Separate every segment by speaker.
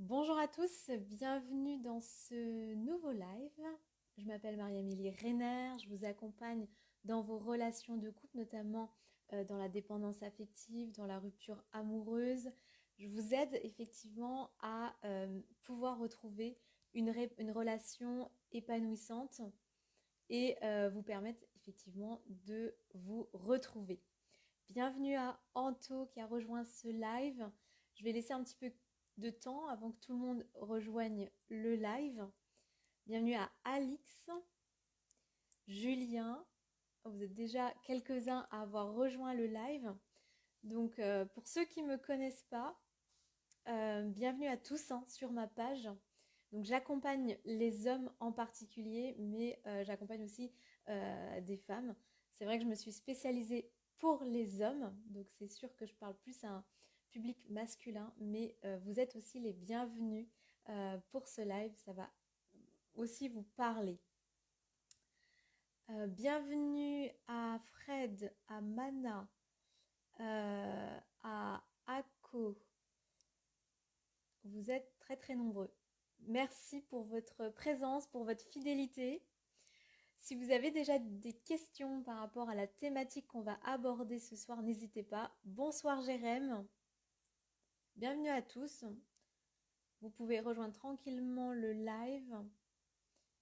Speaker 1: Bonjour à tous, bienvenue dans ce nouveau live. Je m'appelle Marie-Amélie Reiner, je vous accompagne dans vos relations de couple, notamment dans la dépendance affective, dans la rupture amoureuse. Je vous aide effectivement à pouvoir retrouver une relation épanouissante et vous permettre effectivement de vous retrouver. Bienvenue à Anto qui a rejoint ce live. Je vais laisser un petit peu de temps avant que tout le monde rejoigne le live. Bienvenue à Alix, Julien. Vous êtes déjà quelques-uns à avoir rejoint le live. Donc pour ceux qui ne me connaissent pas, bienvenue à tous sur ma page. Donc j'accompagne les hommes en particulier, mais j'accompagne aussi des femmes. C'est vrai que je me suis spécialisée pour les hommes, donc c'est sûr que je parle plus à un public masculin, mais vous êtes aussi les bienvenus pour ce live, ça va aussi vous parler. Bienvenue à Fred, à Mana, à Ako. Vous êtes très très nombreux. Merci pour votre présence, pour votre fidélité. Si vous avez déjà des questions par rapport à la thématique qu'on va aborder ce soir, n'hésitez pas. Bonsoir Jérém, bienvenue à tous. Vous pouvez rejoindre tranquillement le live.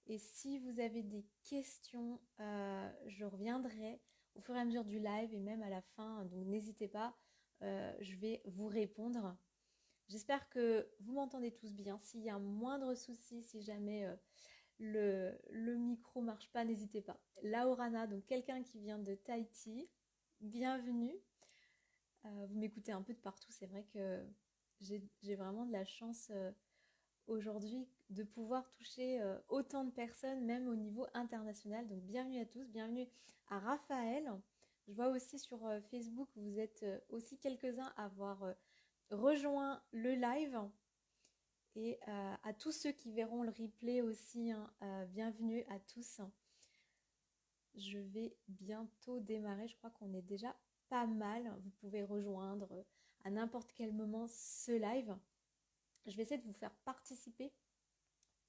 Speaker 1: Et si vous avez des questions, je reviendrai au fur et à mesure du live et même à la fin. Donc n'hésitez pas, je vais vous répondre. J'espère que vous m'entendez tous bien. S'il y a un moindre souci, si jamais le micro marche pas, n'hésitez pas. Laurana, donc quelqu'un qui vient de Tahiti, bienvenue. Vous m'écoutez un peu de partout, c'est vrai que j'ai vraiment de la chance aujourd'hui de pouvoir toucher autant de personnes, même au niveau international. Donc bienvenue à tous, bienvenue à Raphaël. Je vois aussi sur Facebook, vous êtes aussi quelques-uns à avoir rejoint le live. Et à tous ceux qui verront le replay aussi, bienvenue à tous. Je vais bientôt démarrer, je crois qu'on est déjà pas mal. Vous pouvez rejoindre à n'importe quel moment ce live. Je vais essayer de vous faire participer,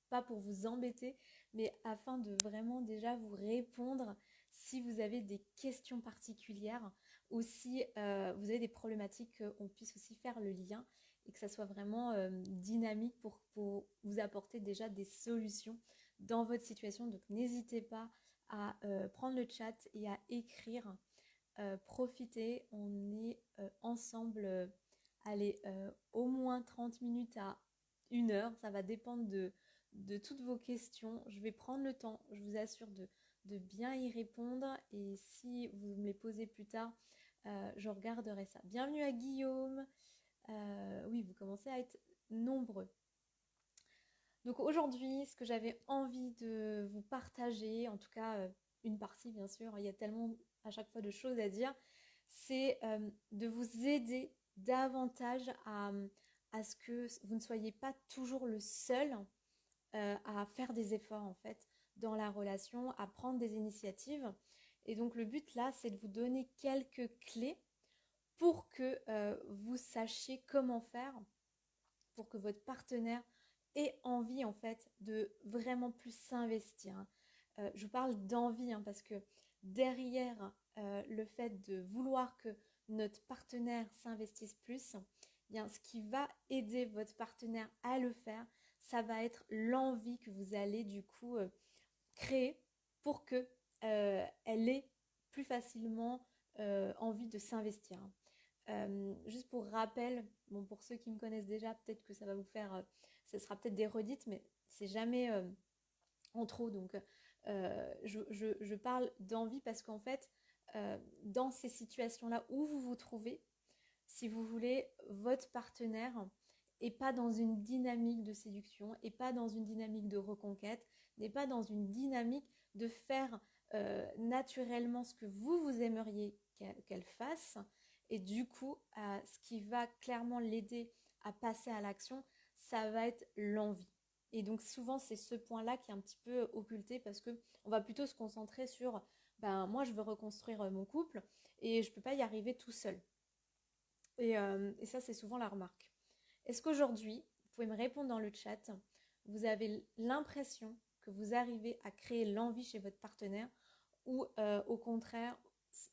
Speaker 1: pas pour vous embêter, mais afin de vraiment déjà vous répondre si vous avez des questions particulières ou si vous avez des problématiques, qu'on puisse aussi faire le lien et que ça soit vraiment dynamique pour vous apporter déjà des solutions dans votre situation. Donc n'hésitez pas à prendre le chat et à écrire. Profitez, on est ensemble, allez, au moins 30 minutes à 1 heure, ça va dépendre de toutes vos questions. Je vais prendre le temps, je vous assure, de bien y répondre. Et si vous me les posez plus tard, je regarderai ça. Bienvenue à Guillaume. Oui, vous commencez à être nombreux. Donc aujourd'hui, ce que j'avais envie de vous partager, en tout cas une partie bien sûr, il y a tellement à chaque fois de choses à dire, c'est de vous aider davantage à ce que vous ne soyez pas toujours le seul à faire des efforts en fait dans la relation, à prendre des initiatives. Et donc le but là, c'est de vous donner quelques clés pour que vous sachiez comment faire pour que votre partenaire ait envie en fait de vraiment plus s'investir. Je vous parle d'envie parce que derrière le fait de vouloir que notre partenaire s'investisse plus, bien, ce qui va aider votre partenaire à le faire, ça va être l'envie que vous allez du coup créer pour que elle ait plus facilement envie de s'investir. Juste pour rappel, bon, pour ceux qui me connaissent déjà, peut-être que ça va vous faire, ça sera peut-être des redites, mais c'est jamais en trop. Donc, je parle d'envie parce qu'en fait, dans ces situations-là où vous vous trouvez, si vous voulez, votre partenaire n'est pas dans une dynamique de séduction, n'est pas dans une dynamique de reconquête, n'est pas dans une dynamique de faire naturellement ce que vous aimeriez qu'elle fasse. Et du coup, ce qui va clairement l'aider à passer à l'action, ça va être l'envie. Et donc souvent, c'est ce point-là qui est un petit peu occulté parce que on va plutôt se concentrer sur, ben moi, je veux reconstruire mon couple et je ne peux pas y arriver tout seul. Et ça, c'est souvent la remarque. Est-ce qu'aujourd'hui, vous pouvez me répondre dans le chat. Vous avez l'impression que vous arrivez à créer l'envie chez votre partenaire ou au contraire,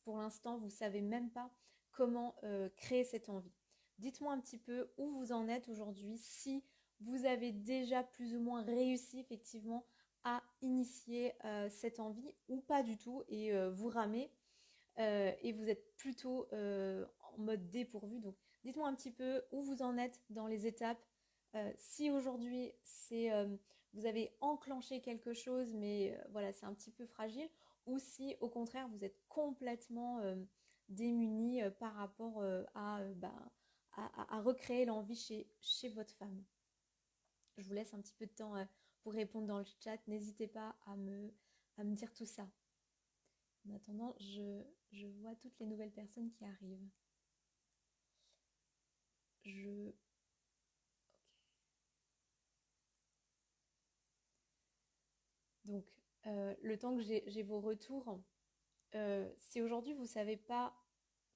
Speaker 1: pour l'instant, vous ne savez même pas comment créer cette envie. Dites-moi un petit peu où vous en êtes aujourd'hui, si vous avez déjà plus ou moins réussi effectivement à initier cette envie ou pas du tout et vous ramez et vous êtes plutôt en mode dépourvu. Donc dites-moi un petit peu où vous en êtes dans les étapes. Si aujourd'hui vous avez enclenché quelque chose mais voilà c'est un petit peu fragile ou si au contraire vous êtes complètement démuni par rapport à recréer l'envie chez votre femme. Je vous laisse un petit peu de temps pour répondre dans le chat. N'hésitez pas à me dire tout ça. En attendant, je vois toutes les nouvelles personnes qui arrivent. Ok. Donc, le temps que j'ai vos retours, si aujourd'hui vous ne savez pas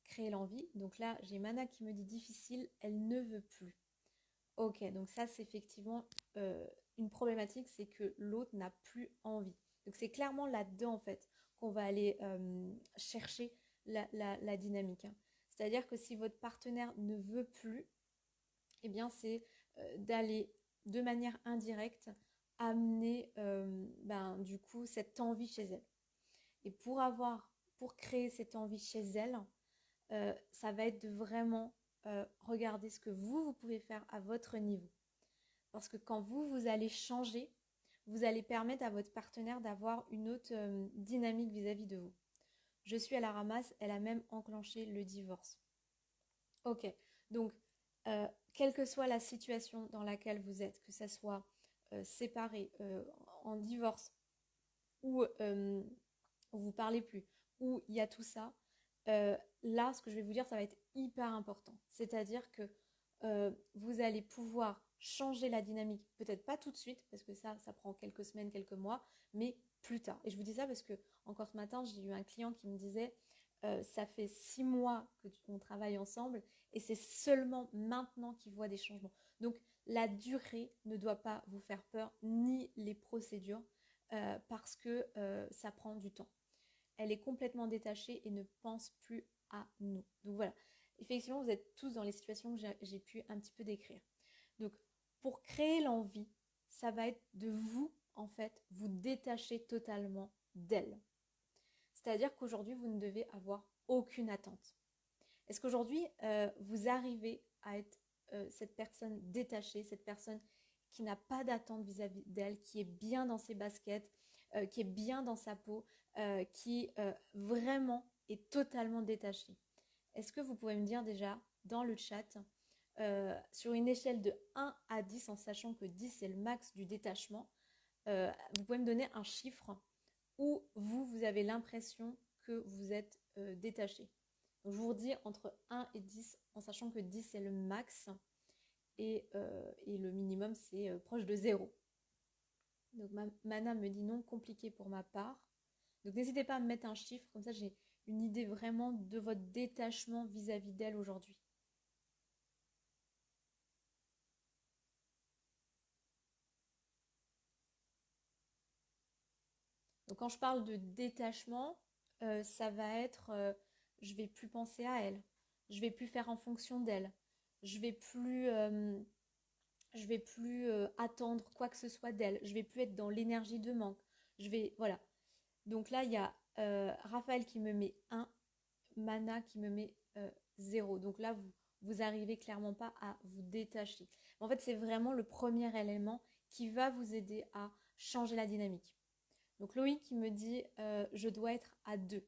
Speaker 1: créer l'envie, donc là j'ai Mana qui me dit difficile, elle ne veut plus. Ok, donc ça c'est effectivement une problématique, c'est que l'autre n'a plus envie. Donc c'est clairement là-dedans en fait qu'on va aller chercher la dynamique, hein. C'est-à-dire que si votre partenaire ne veut plus, eh bien c'est d'aller de manière indirecte amener du coup cette envie chez elle. Et pour créer cette envie chez elle, ça va être de vraiment regarder ce que vous pouvez faire à votre niveau. Parce que quand vous allez changer, vous allez permettre à votre partenaire d'avoir une autre dynamique vis-à-vis de vous. Je suis à la ramasse, elle a même enclenché le divorce. Ok, donc quelle que soit la situation dans laquelle vous êtes, que ce soit séparé, en divorce, ou vous parlez plus, ou il y a tout ça, là, ce que je vais vous dire, ça va être hyper important. C'est-à-dire que vous allez pouvoir changer la dynamique, peut-être pas tout de suite, parce que ça prend quelques semaines, quelques mois, mais plus tard. Et je vous dis ça parce que encore ce matin, j'ai eu un client qui me disait, ça fait 6 mois qu'on travaille ensemble et c'est seulement maintenant qu'il voit des changements. Donc la durée ne doit pas vous faire peur, ni les procédures, parce que ça prend du temps. Elle est complètement détachée et ne pense plus à nous. Donc voilà, effectivement, vous êtes tous dans les situations que j'ai pu un petit peu décrire. Donc pour créer l'envie, ça va être de vous, en fait, vous détacher totalement d'elle. C'est-à-dire qu'aujourd'hui, vous ne devez avoir aucune attente. Est-ce qu'aujourd'hui, vous arrivez à être cette personne détachée, cette personne qui n'a pas d'attente vis-à-vis d'elle, qui est bien dans ses baskets, qui est bien dans sa peau, qui vraiment est totalement détachée? Est-ce que vous pouvez me dire déjà dans le chat, sur une échelle de 1 à 10, en sachant que 10 c'est le max du détachement, vous pouvez me donner un chiffre où vous avez l'impression que vous êtes détaché. Donc je vous redis entre 1 et 10, en sachant que 10 c'est le max et le minimum c'est proche de 0. Donc Mana me dit non, compliqué pour ma part. Donc n'hésitez pas à me mettre un chiffre, comme ça j'ai une idée vraiment de votre détachement vis-à-vis d'elle aujourd'hui. Donc quand je parle de détachement, ça va être je vais plus penser à elle, je vais plus faire en fonction d'elle, je vais plus attendre quoi que ce soit d'elle, je vais plus être dans l'énergie de manque. Voilà. Donc là, il y a Raphaël qui me met 1, Mana qui me met 0. Donc là, vous arrivez clairement pas à vous détacher. En fait, c'est vraiment le premier élément qui va vous aider à changer la dynamique. Donc Loïc qui me dit je dois être à 2.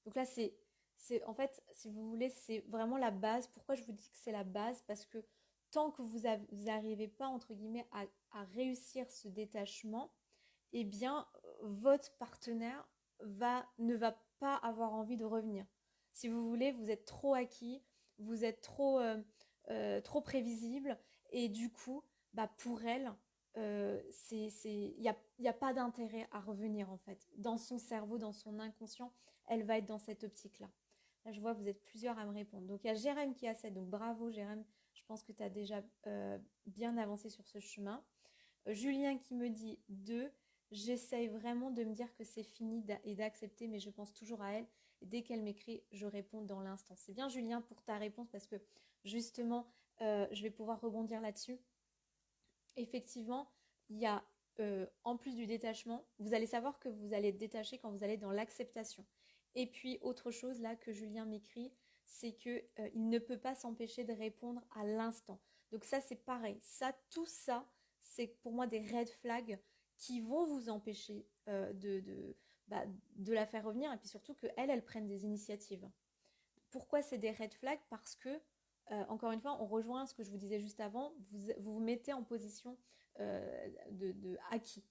Speaker 1: Donc là, en fait, si vous voulez, c'est vraiment la base. Pourquoi je vous dis que c'est la base? Parce que tant que vous n'arrivez pas, entre guillemets, à réussir ce détachement, eh bien, votre partenaire ne va pas avoir envie de revenir. Si vous voulez, vous êtes trop acquis, vous êtes trop prévisible, et du coup, pour elle, il n'y a pas d'intérêt à revenir en fait. Dans son cerveau, dans son inconscient, elle va être dans cette optique-là. Là, je vois, vous êtes plusieurs à me répondre. Donc, il y a Jérém qui a 7, donc bravo Jérém, Je pense que tu as déjà bien avancé sur ce chemin. Julien qui me dit 2. J'essaye vraiment de me dire que c'est fini et d'accepter, mais je pense toujours à elle. Et dès qu'elle m'écrit, je réponds dans l'instant. C'est bien Julien pour ta réponse parce que justement, je vais pouvoir rebondir là-dessus. Effectivement, il y a, en plus du détachement, vous allez savoir que vous allez être détaché quand vous allez dans l'acceptation. Et puis, autre chose là que Julien m'écrit, c'est que il ne peut pas s'empêcher de répondre à l'instant. Donc ça, c'est pareil. Ça, tout ça, c'est pour moi des red flags qui vont vous empêcher de la faire revenir et puis surtout qu'elle, elle prenne des initiatives. Pourquoi c'est des red flags? Parce que, encore une fois, on rejoint ce que je vous disais juste avant, vous mettez en position de acquis.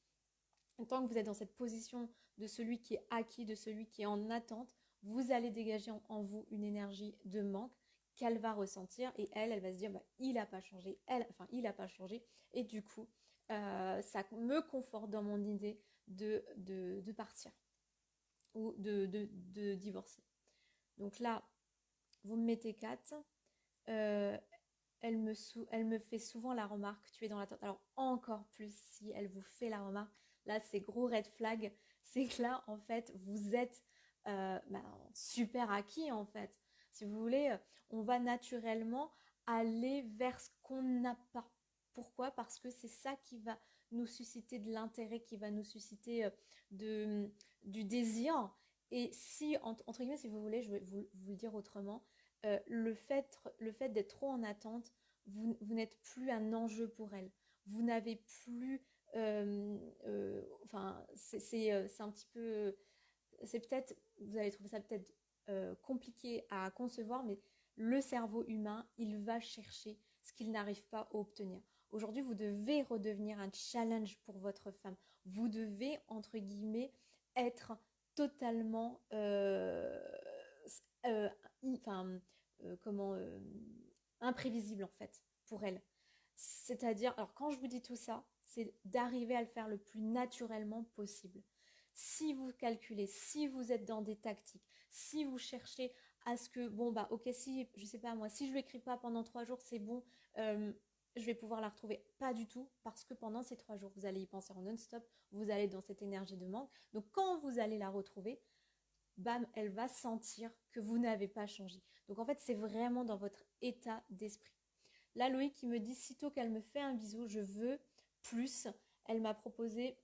Speaker 1: Tant que vous êtes dans cette position de celui qui est acquis, de celui qui est en attente, vous allez dégager en vous une énergie de manque qu'elle va ressentir et elle va se dire, bah, il n'a pas changé, il n'a pas changé. Et du coup, ça me conforte dans mon idée de partir ou de divorcer. Donc là, vous me mettez 4. Elle me fait souvent la remarque, tu es dans l'attente. Alors encore plus si elle vous fait la remarque, là c'est gros red flag, c'est que là en fait vous êtes super acquis en fait. Si vous voulez, on va naturellement aller vers ce qu'on n'a pas. Pourquoi? Parce que c'est ça qui va nous susciter de l'intérêt, qui va nous susciter du désir. Et si, entre guillemets, si vous voulez, je vais vous le dire autrement, le fait d'être trop en attente, vous n'êtes plus un enjeu pour elle. Vous n'avez plus... c'est un petit peu... C'est peut-être... Vous allez trouver ça peut-être compliqué à concevoir, mais le cerveau humain, il va chercher ce qu'il n'arrive pas à obtenir. Aujourd'hui, vous devez redevenir un challenge pour votre femme. Vous devez, entre guillemets, être totalement... enfin, comment imprévisible en fait pour elle. C'est-à-dire, alors quand je vous dis tout ça, c'est d'arriver à le faire le plus naturellement possible. Si vous calculez, si vous êtes dans des tactiques, si vous cherchez à ce que, bon bah ok, si, je sais pas moi, si je ne l'écris pas pendant 3 jours, c'est bon, je vais pouvoir la retrouver. Pas du tout, parce que pendant ces 3 jours, vous allez y penser en non-stop, vous allez dans cette énergie de manque. Donc quand vous allez la retrouver, bam, elle va sentir que vous n'avez pas changé. Donc en fait, c'est vraiment dans votre état d'esprit. Là, Loïc qui me dit, sitôt qu'elle me fait un bisou, je veux plus. Elle m'a proposé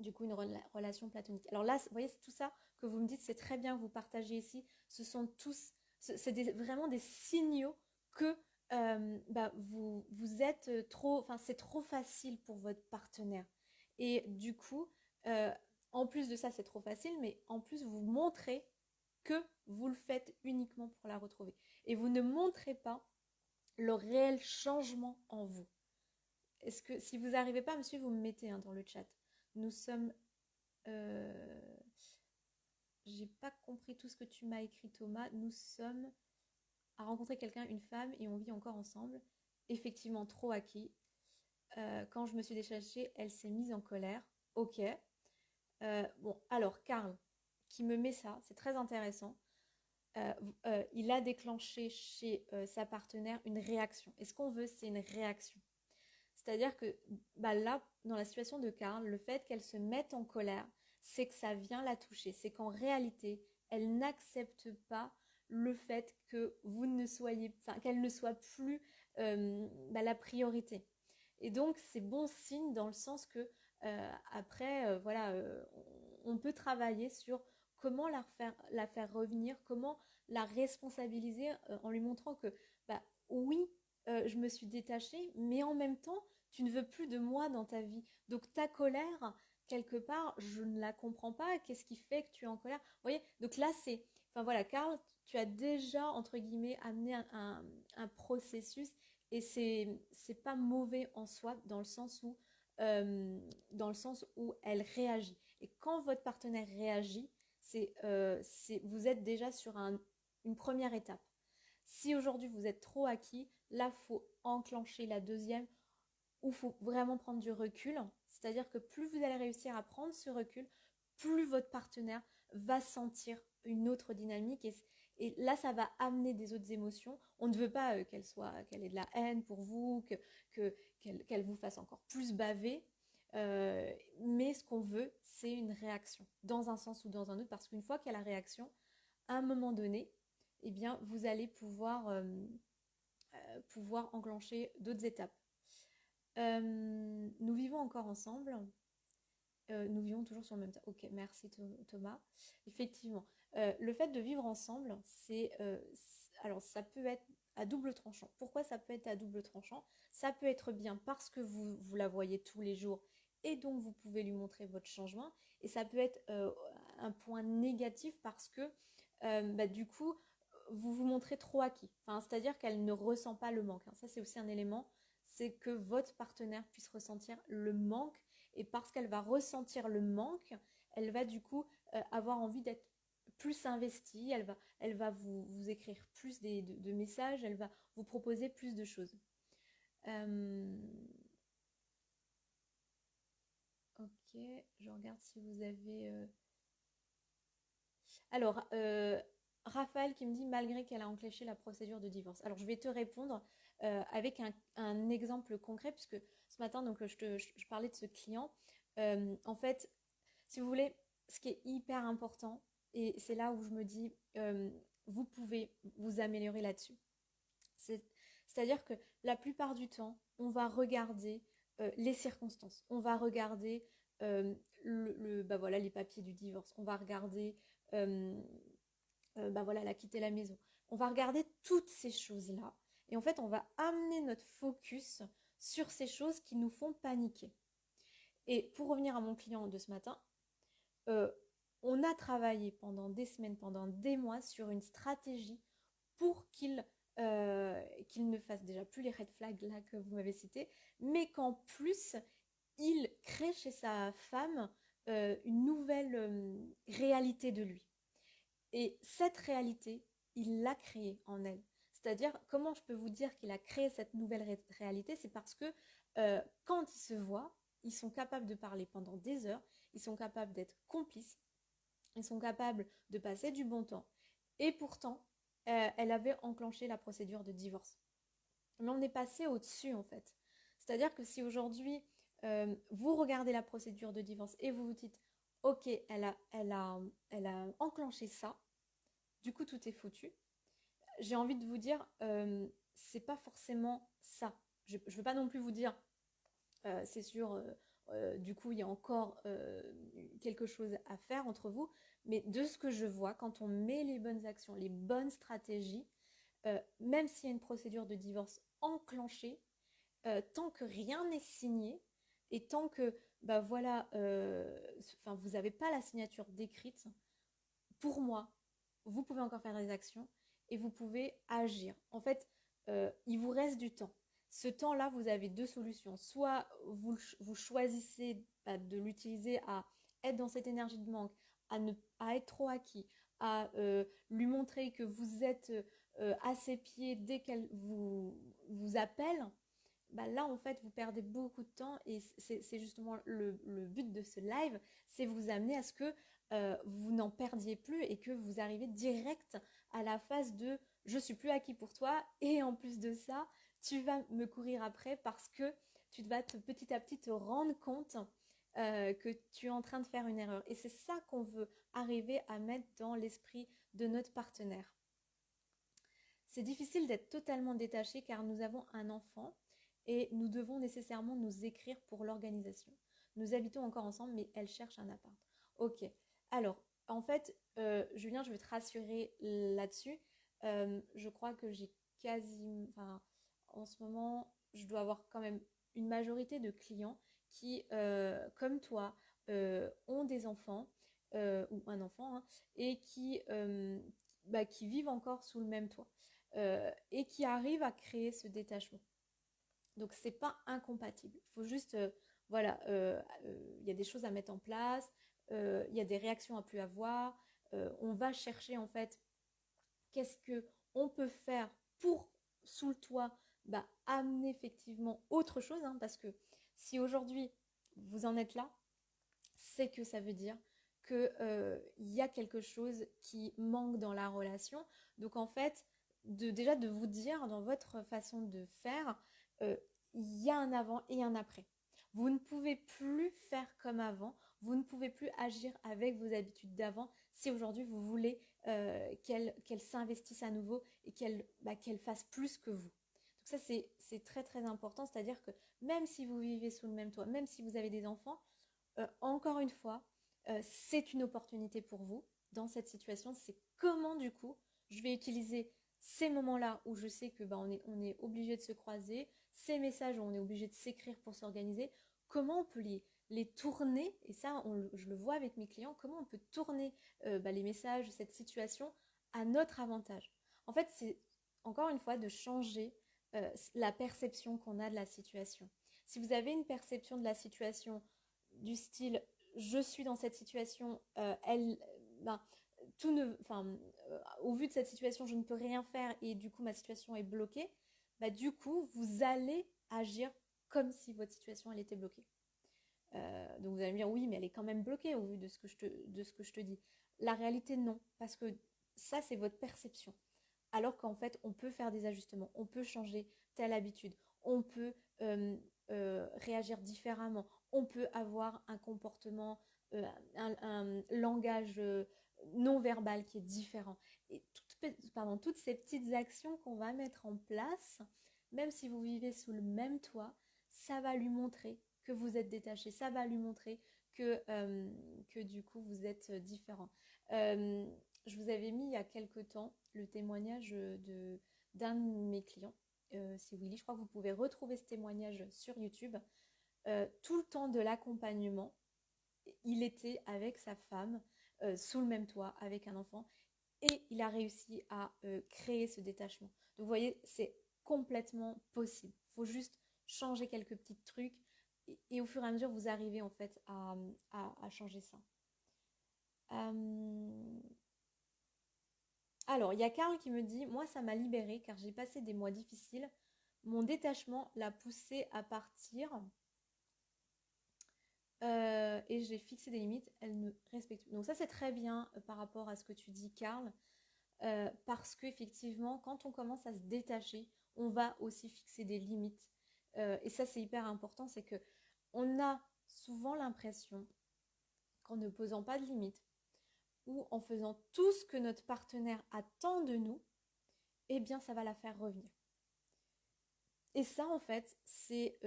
Speaker 1: du coup une relation platonique. Alors là, vous voyez, tout ça que vous me dites, c'est très bien que vous partagez ici. Ce sont tous, c'est vraiment des signaux que vous êtes trop, enfin c'est trop facile pour votre partenaire. Et du coup, en plus de ça, c'est trop facile, mais en plus, vous montrez que vous le faites uniquement pour la retrouver. Et vous ne montrez pas le réel changement en vous. Est-ce que si vous n'arrivez pas à me suivre, vous me mettez dans le chat. Nous sommes... j'ai pas compris tout ce que tu m'as écrit, Thomas. Nous sommes à rencontrer quelqu'un, une femme, et on vit encore ensemble. Effectivement, trop acquis. Quand je me suis détachée, elle s'est mise en colère. Ok. Bon, alors, Karl, qui me met ça, c'est très intéressant. Il a déclenché chez sa partenaire une réaction. Et ce qu'on veut, c'est une réaction. C'est-à-dire que là, dans la situation de Karl, le fait qu'elle se mette en colère, c'est que ça vient la toucher. C'est qu'en réalité, elle n'accepte pas le fait que vous ne soyez, qu'elle ne soit plus la priorité. Et donc, c'est bon signe dans le sens que après, on peut travailler sur comment la faire revenir, comment la responsabiliser en lui montrant que oui, je me suis détachée, mais en même temps, tu ne veux plus de moi dans ta vie. Donc ta colère, quelque part, je ne la comprends pas. Qu'est-ce qui fait que tu es en colère? Vous voyez? Donc là, c'est... Enfin voilà, Karl, tu as déjà, entre guillemets, amené un processus et c'est pas mauvais en soi dans le sens où elle réagit. Et quand votre partenaire réagit, vous êtes déjà sur une première étape. Si aujourd'hui vous êtes trop acquis, là, il faut enclencher la deuxième où il faut vraiment prendre du recul. C'est-à-dire que plus vous allez réussir à prendre ce recul, plus votre partenaire va sentir une autre dynamique Et là, ça va amener des autres émotions. On ne veut pas qu'elle ait de la haine pour vous, qu'elle vous fasse encore plus baver. Mais ce qu'on veut, c'est une réaction, dans un sens ou dans un autre, parce qu'une fois qu'il y a la réaction, à un moment donné, eh bien, vous allez pouvoir enclencher d'autres étapes. Nous vivons encore ensemble. Nous vivons toujours sur le même tas. Ok, merci Thomas. Effectivement, le fait de vivre ensemble, alors ça peut être à double tranchant. Pourquoi ça peut être à double tranchant? Ça peut être bien parce que vous la voyez tous les jours et donc vous pouvez lui montrer votre changement. Et ça peut être un point négatif parce que du coup, vous vous montrez trop acquis. Enfin, c'est-à-dire qu'elle ne ressent pas le manque. Ça, c'est aussi un élément, c'est que votre partenaire puisse ressentir le manque. Et parce qu'elle va ressentir le manque, elle va du coup avoir envie d'être plus investie, elle va vous écrire plus de messages, elle va vous proposer plus de choses. Ok, je regarde si vous avez... Alors, Raphaël qui me dit malgré qu'elle a enclenché la procédure de divorce. Alors, je vais te répondre avec un exemple concret, puisque ce matin, donc, je parlais de ce client. En fait, si vous voulez, ce qui est hyper important, et c'est là où je me dis, vous pouvez vous améliorer là-dessus. C'est-à-dire que la plupart du temps, on va regarder les circonstances, on va regarder voilà, les papiers du divorce, on va regarder euh, voilà, elle a quitté la maison. On va regarder toutes ces choses-là et en fait, on va amener notre focus sur ces choses qui nous font paniquer. Et pour revenir à mon client de ce matin, euh, on a travaillé pendant des semaines, pendant des mois sur une stratégie pour qu'il ne fasse déjà plus les red flags là que vous m'avez cités, mais qu'en plus, il crée chez sa femme une nouvelle réalité de lui. Et cette réalité, il l'a créée en elle. C'est-à-dire, comment je peux vous dire qu'il a créé cette nouvelle réalité? C'est parce que quand ils se voient, ils sont capables de parler pendant des heures, ils sont capables d'être complices, ils sont capables de passer du bon temps. Et pourtant, elle avait enclenché la procédure de divorce. Mais on est passé au-dessus en fait. C'est-à-dire que si aujourd'hui, vous regardez la procédure de divorce et vous vous dites, ok, elle a enclenché ça, du coup tout est foutu. J'ai envie de vous dire, c'est pas forcément ça. Je ne veux pas non plus vous dire, c'est sûr, du coup il y a encore quelque chose à faire entre vous, mais de ce que je vois, quand on met les bonnes actions, les bonnes stratégies, même s'il y a une procédure de divorce enclenchée, tant que rien n'est signé et tant que voilà, vous n'avez pas la signature décrite, pour moi, vous pouvez encore faire des actions et vous pouvez agir. En fait, il vous reste du temps. Ce temps-là, vous avez deux solutions. Soit vous choisissez de l'utiliser à être dans cette énergie de manque, à être trop acquis, à lui montrer que vous êtes à ses pieds dès qu'elle vous appelle. Là, en fait, vous perdez beaucoup de temps et c'est justement le but de ce live, c'est vous amener à ce que vous n'en perdiez plus et que vous arrivez direct à la phase de je suis plus acquis pour toi et en plus de ça, tu vas me courir après parce que tu vas petit à petit te rendre compte que tu es en train de faire une erreur. Et c'est ça qu'on veut arriver à mettre dans l'esprit de notre partenaire. C'est difficile d'être totalement détaché car nous avons un enfant et nous devons nécessairement nous écrire pour l'organisation. Nous habitons encore ensemble mais elle cherche un appart. Ok, alors en fait, Julien, je veux te rassurer là-dessus. Je crois que j'ai en ce moment, je dois avoir quand même une majorité de clients qui, comme toi, ont des enfants ou un enfant hein, et qui vivent encore sous le même toit et qui arrivent à créer ce détachement. Donc c'est pas incompatible. Il faut juste, voilà, il y a des choses à mettre en place, il y a des réactions à plus avoir. On va chercher en fait qu'est-ce que on peut faire pour sous le toit amener effectivement autre chose, hein, parce que si aujourd'hui vous en êtes là, c'est que ça veut dire qu'il y a quelque chose qui manque dans la relation. Donc en fait, déjà de vous dire dans votre façon de faire, il y a un avant et un après. Vous ne pouvez plus faire comme avant, vous ne pouvez plus agir avec vos habitudes d'avant si aujourd'hui vous voulez qu'elle s'investisse à nouveau et qu'elle fasse plus que vous. Donc ça c'est très très important, c'est-à-dire que même si vous vivez sous le même toit, même si vous avez des enfants, encore une fois, c'est une opportunité pour vous dans cette situation. C'est comment du coup je vais utiliser ces moments-là où je sais que on est obligé de se croiser, ces messages où on est obligé de s'écrire pour s'organiser, comment on peut les tourner, et ça je le vois avec mes clients, comment on peut tourner les messages, cette situation à notre avantage. En fait, c'est encore une fois de changer la perception qu'on a de la situation. Si vous avez une perception de la situation du style je suis dans cette situation, ben, tout ne, enfin, au vu de cette situation, je ne peux rien faire et du coup ma situation est bloquée, bah, du coup vous allez agir comme si votre situation elle était bloquée. Donc vous allez me dire oui, mais elle est quand même bloquée au vu de ce que je te dis. La réalité non, parce que ça c'est votre perception. Alors qu'en fait on peut faire des ajustements, on peut changer telle habitude, on peut réagir différemment, on peut avoir un comportement, un langage non verbal qui est différent. Et toutes ces petites actions qu'on va mettre en place, même si vous vivez sous le même toit, ça va lui montrer que vous êtes détaché, ça va lui montrer que du coup vous êtes différent. Je vous avais mis il y a quelques temps le témoignage d'un de mes clients, c'est Willy. Je crois que vous pouvez retrouver ce témoignage sur YouTube. Tout le temps de l'accompagnement, il était avec sa femme, sous le même toit, avec un enfant, et il a réussi à créer ce détachement. Donc vous voyez, c'est complètement possible. Il faut juste changer quelques petits trucs, et au fur et à mesure, vous arrivez en fait à changer ça. Alors, il y a Karl qui me dit, moi ça m'a libérée car j'ai passé des mois difficiles. Mon détachement l'a poussée à partir et j'ai fixé des limites. Elle me respecte. Donc ça c'est très bien par rapport à ce que tu dis, Karl, parce qu'effectivement, quand on commence à se détacher, on va aussi fixer des limites. Et ça c'est hyper important, c'est que on a souvent l'impression qu'en ne posant pas de limites ou en faisant tout ce que notre partenaire attend de nous, eh bien ça va la faire revenir. Et ça, en fait, c'est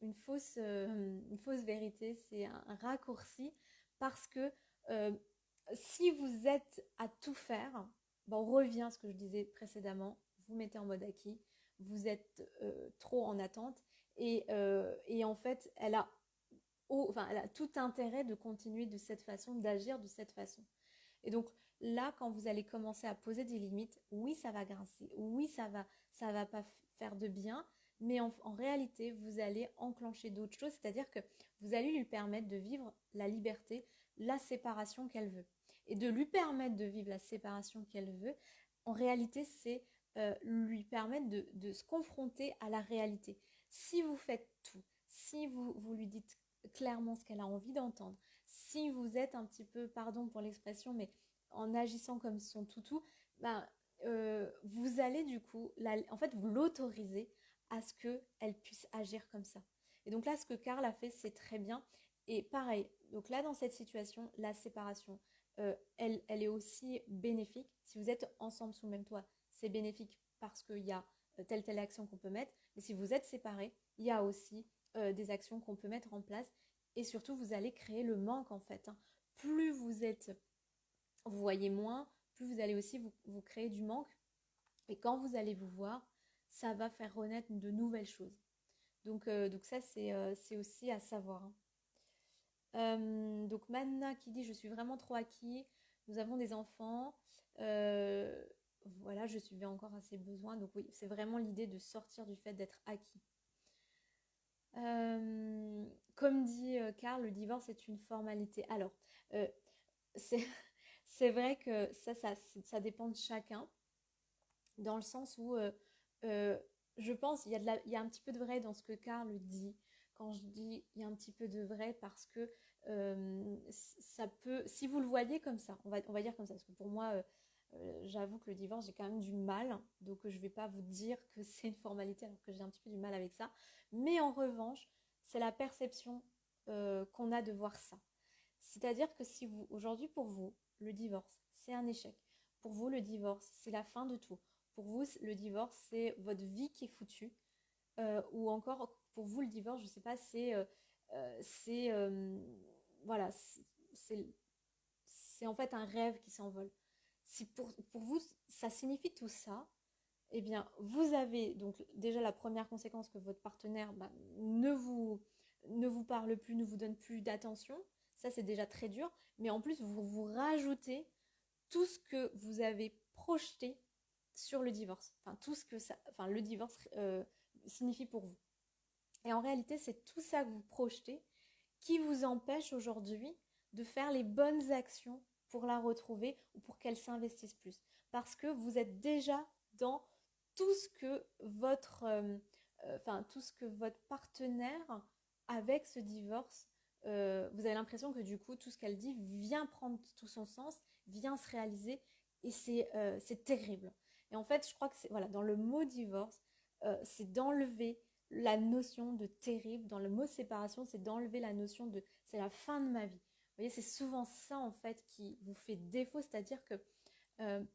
Speaker 1: une fausse vérité, c'est un raccourci parce que si vous êtes à tout faire, ben on revient à ce que je disais précédemment, vous mettez en mode acquis, vous êtes trop en attente et en fait, elle a tout intérêt de continuer de cette façon, d'agir de cette façon. Et donc là, quand vous allez commencer à poser des limites, oui, ça va grincer, oui, ça va pas faire de bien, mais en réalité, vous allez enclencher d'autres choses, c'est-à-dire que vous allez lui permettre de vivre la liberté, la séparation qu'elle veut. Et de lui permettre de vivre la séparation qu'elle veut, en réalité, c'est lui permettre de se confronter à la réalité. Si vous faites tout, si vous lui dites clairement ce qu'elle a envie d'entendre, si vous êtes un petit peu, pardon pour l'expression, mais en agissant comme son toutou, vous allez du coup, en fait, vous l'autorisez à ce qu'elle puisse agir comme ça. Et donc là, ce que Karl a fait, c'est très bien. Et pareil, donc là, dans cette situation, la séparation, elle est aussi bénéfique. Si vous êtes ensemble sous le même toit, c'est bénéfique parce qu'il y a telle action qu'on peut mettre. Mais si vous êtes séparés, il y a aussi des actions qu'on peut mettre en place. Et surtout, vous allez créer le manque en fait. Plus vous voyez moins, plus vous allez aussi vous créer du manque. Et quand vous allez vous voir, ça va faire renaître de nouvelles choses. Donc ça, c'est aussi à savoir. Donc Manna qui dit « Je suis vraiment trop acquis, nous avons des enfants, voilà, je subis encore à ses besoins. » Donc oui, c'est vraiment l'idée de sortir du fait d'être acquis. Comme dit Karl, le divorce est une formalité. Alors, c'est c'est vrai que ça dépend de chacun, dans le sens où je pense il y a un petit peu de vrai dans ce que Karl dit. Quand je dis il y a un petit peu de vrai, parce que Ça peut, si vous le voyez comme ça, on va dire comme ça, parce que pour moi, j'avoue que le divorce, j'ai quand même du mal, donc je vais pas vous dire que c'est une formalité alors que j'ai un petit peu du mal avec ça. Mais en revanche, c'est la perception qu'on a de voir ça. C'est-à-dire que si vous, aujourd'hui pour vous, le divorce, c'est un échec. Pour vous, le divorce, c'est la fin de tout. Pour vous, le divorce, c'est votre vie qui est foutue. Ou encore, pour vous, le divorce, je sais pas, c'est voilà, c'est en fait un rêve qui s'envole. Si pour vous, ça signifie tout ça, eh bien, vous avez donc déjà la première conséquence que votre partenaire ne vous parle plus, ne vous donne plus d'attention. Ça, c'est déjà très dur. Mais en plus, vous rajoutez tout ce que vous avez projeté sur le divorce. Enfin, tout ce que ça, enfin, le divorce signifie pour vous. Et en réalité, c'est tout ça que vous projetez qui vous empêche aujourd'hui de faire les bonnes actions pour la retrouver ou pour qu'elle s'investisse plus. Parce que vous êtes déjà dans tout ce que tout ce que votre partenaire, avec ce divorce, vous avez l'impression que du coup, tout ce qu'elle dit vient prendre tout son sens, vient se réaliser, et c'est terrible. Et en fait, je crois que c'est, voilà, dans le mot divorce, c'est d'enlever la notion de terrible. Dans le mot séparation, c'est d'enlever la notion de c'est la fin de ma vie. Vous voyez, c'est souvent ça en fait qui vous fait défaut, c'est-à-dire que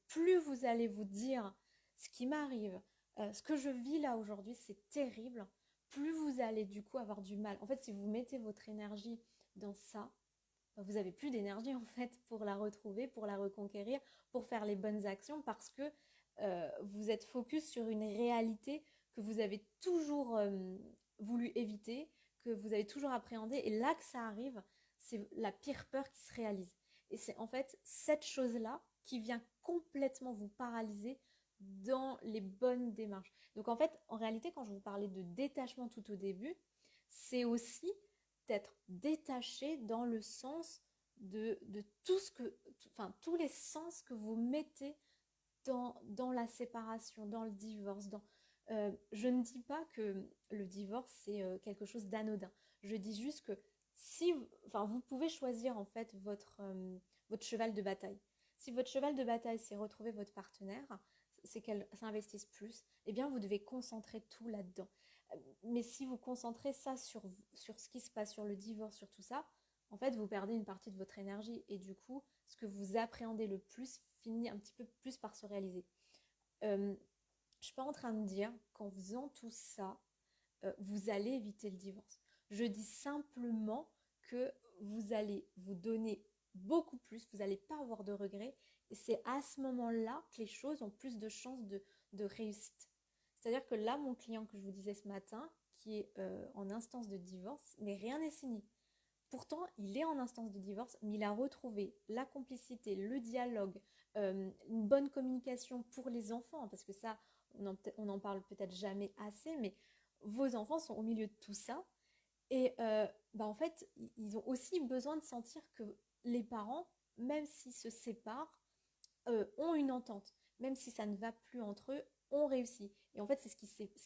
Speaker 1: plus vous allez vous dire ce qui m'arrive, ce que je vis là aujourd'hui, c'est terrible, plus vous allez du coup avoir du mal. En fait, si vous mettez votre énergie dans ça, vous avez plus d'énergie en fait pour la retrouver, pour la reconquérir, pour faire les bonnes actions parce que vous êtes focus sur une réalité que vous avez toujours voulu éviter, que vous avez toujours appréhendé. Et là que ça arrive, c'est la pire peur qui se réalise. Et c'est en fait cette chose-là qui vient complètement vous paralyser dans les bonnes démarches. Donc en fait, en réalité, quand je vous parlais de détachement tout au début, c'est aussi d'être détaché dans le sens de tout ce que, enfin, tous les sens que vous mettez dans la séparation, dans le divorce. Je ne dis pas que le divorce, c'est quelque chose d'anodin. Je dis juste que si, enfin, vous pouvez choisir en fait votre cheval de bataille. Si votre cheval de bataille, c'est retrouver votre partenaire, c'est qu'elle s'investisse plus, eh bien, vous devez concentrer tout là-dedans. Mais si vous concentrez ça sur ce qui se passe, sur le divorce, sur tout ça, en fait, vous perdez une partie de votre énergie et du coup, ce que vous appréhendez le plus finit un petit peu plus par se réaliser. Je ne suis pas en train de dire qu'en faisant tout ça, vous allez éviter le divorce. Je dis simplement que vous allez vous donner beaucoup plus, vous n'allez pas avoir de regrets et c'est à ce moment-là que les choses ont plus de chances de réussite. C'est-à-dire que là, mon client que je vous disais ce matin, qui est en instance de divorce, mais rien n'est signé. Pourtant, il est en instance de divorce, mais il a retrouvé la complicité, le dialogue, une bonne communication pour les enfants, parce que ça, on en parle peut-être jamais assez, mais vos enfants sont au milieu de tout ça. Et en fait, ils ont aussi besoin de sentir que les parents, même s'ils se séparent, ont une entente. Même si ça ne va plus entre eux, ont réussi. Et en fait, c'est ce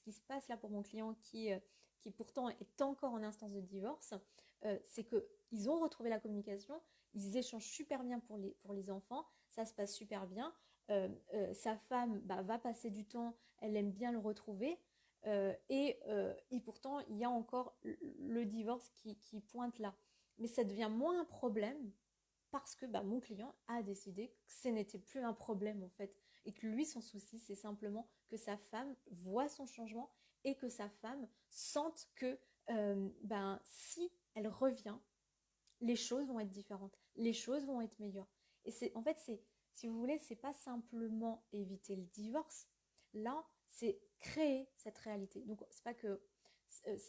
Speaker 1: qui se passe là pour mon client qui pourtant est encore en instance de divorce. C'est qu'ils ont retrouvé la communication, ils échangent super bien pour les enfants, ça se passe super bien. Sa femme va passer du temps, elle aime bien le retrouver. Et pourtant, il y a encore le divorce qui pointe là. Mais ça devient moins un problème parce que mon client a décidé que ce n'était plus un problème en fait. Et que lui, son souci, c'est simplement que sa femme voit son changement et que sa femme sente que si elle revient, les choses vont être différentes, les choses vont être meilleures. Et si vous voulez, c'est pas simplement éviter le divorce. Là, c'est créer cette réalité. Donc, c'est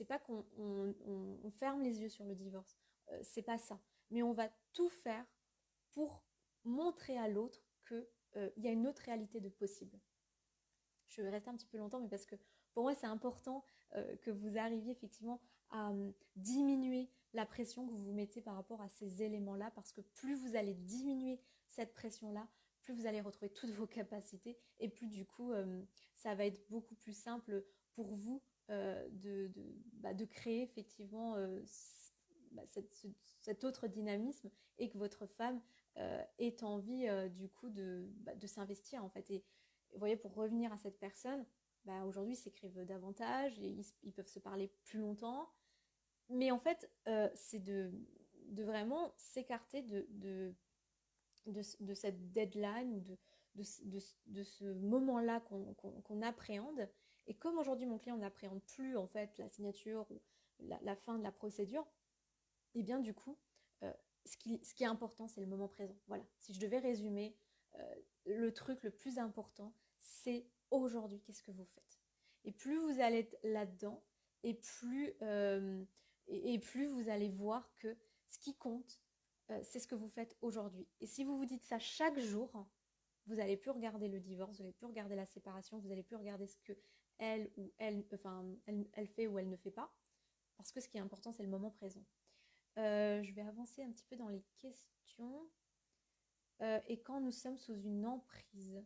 Speaker 1: pas qu'on on ferme les yeux sur le divorce. C'est pas ça. Mais on va tout faire pour montrer à l'autre qu'il y a une autre réalité de possible. Je vais rester un petit peu longtemps, mais parce que pour moi, c'est important que vous arriviez effectivement à diminuer la pression que vous vous mettez par rapport à ces éléments-là, parce que plus vous allez diminuer cette pression-là, plus vous allez retrouver toutes vos capacités et plus du coup, ça va être beaucoup plus simple pour vous de créer effectivement cet autre dynamisme et que votre femme ait envie du coup de s'investir en fait. Et vous voyez, pour revenir à cette personne, aujourd'hui ils s'écrivent davantage et ils peuvent se parler plus longtemps. Mais en fait, c'est de vraiment s'écarter de cette deadline ou de ce moment-là qu'on appréhende. Et comme aujourd'hui mon client n'appréhende plus en fait la signature ou la fin de la procédure, et bien du coup, ce qui est important, c'est le moment présent. Voilà, si je devais résumer, le truc le plus important, c'est aujourd'hui, qu'est-ce que vous faites. Et plus vous allez être là-dedans, et plus vous allez voir que ce qui compte, c'est ce que vous faites aujourd'hui. Et si vous vous dites ça chaque jour, vous n'allez plus regarder le divorce, vous n'allez plus regarder la séparation, vous n'allez plus regarder ce que elle fait ou elle ne fait pas, parce que ce qui est important, c'est le moment présent. Je vais avancer un petit peu dans les questions. Et quand nous sommes sous une emprise.